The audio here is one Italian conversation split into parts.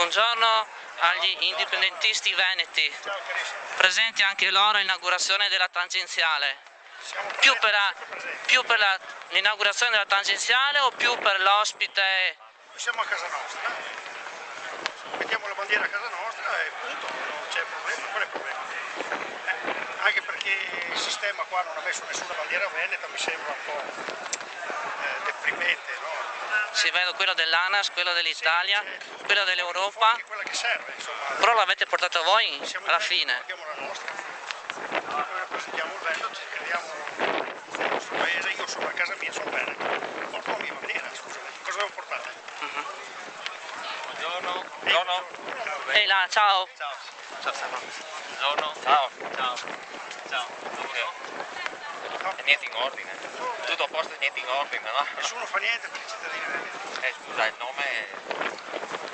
Buongiorno agli indipendentisti veneti, presenti anche loro all'inaugurazione della tangenziale. Più per l'inaugurazione della tangenziale o più per l'ospite? Siamo a casa nostra, mettiamo la bandiera a casa nostra e punto, non c'è problema, qual è il problema? Anche perché il sistema qua non ha messo nessuna bandiera veneta, mi sembra un po' deprimente, no? Si vede quello dell'ANAS, quello dell'Italia, quello dell'Europa, quella che serve, insomma. però l'avete portata voi alla fine. Abbiamo la nostra, noi rappresentiamo il Veneto, ci crediamo nel nostro paese, io sono a casa mia, sono veneto, porto la mia bandiera, scusami, cosa devo portare? Buongiorno. Buongiorno. Ehi là, ciao. Ciao. Ciao Stefano. Buongiorno. Ciao. Ciao. Ciao. E niente in ordine. Tutto a posto e niente in ordine, no? Nessuno fa niente per i cittadini veneti. Scusa, il nome è...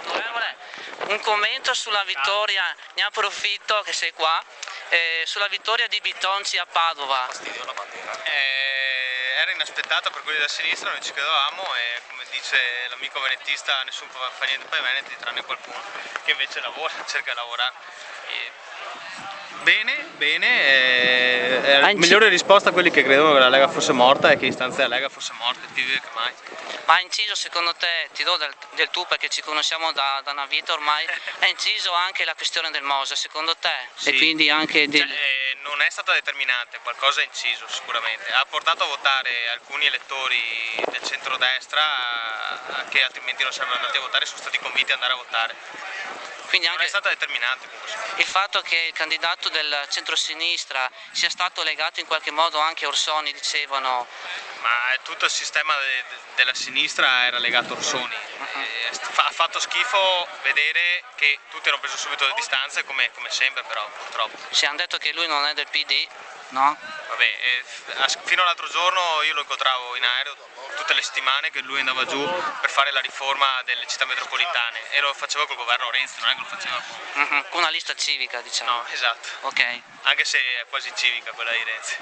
Onorevole, un commento sulla vittoria, ne approfitto che sei qua, sulla vittoria di Bitonci a Padova. Fastidio la bandiera. Era inaspettata per quelli della sinistra, noi ci credevamo e come dice l'amico venetista nessuno fa niente per i veneti tranne qualcuno che invece lavora, cerca di lavorare. Bene, la migliore risposta a quelli che credevano che la Lega fosse morta e che l'istanza della Lega fosse morta, più vive che mai. Ma ha inciso secondo te, ti do del tu perché ci conosciamo da una vita ormai, ha inciso anche la questione del Mose secondo te? Sì. E quindi anche non è stata determinante, qualcosa ha inciso sicuramente, ha portato a votare alcuni elettori del centrodestra che altrimenti non sarebbero andati a votare, sono stati convinti ad andare a votare. Quindi anche non è stata determinante il fatto che il candidato del centrosinistra sia stato legato in qualche modo anche a Orsoni, dicevano. Ma tutto il sistema della sinistra era legato a Orsoni. Ha fatto schifo vedere che tutti hanno preso subito le distanze come sempre, però purtroppo. Ci hanno detto che lui non è del PD, no? Vabbè, fino all'altro giorno io lo incontravo in aereo tutte le settimane che lui andava giù per fare la riforma delle città metropolitane e lo faceva col governo Renzi, non è che lo faceva Con una lista civica, diciamo. No, esatto. Ok. Anche se è quasi civica quella di Renzi.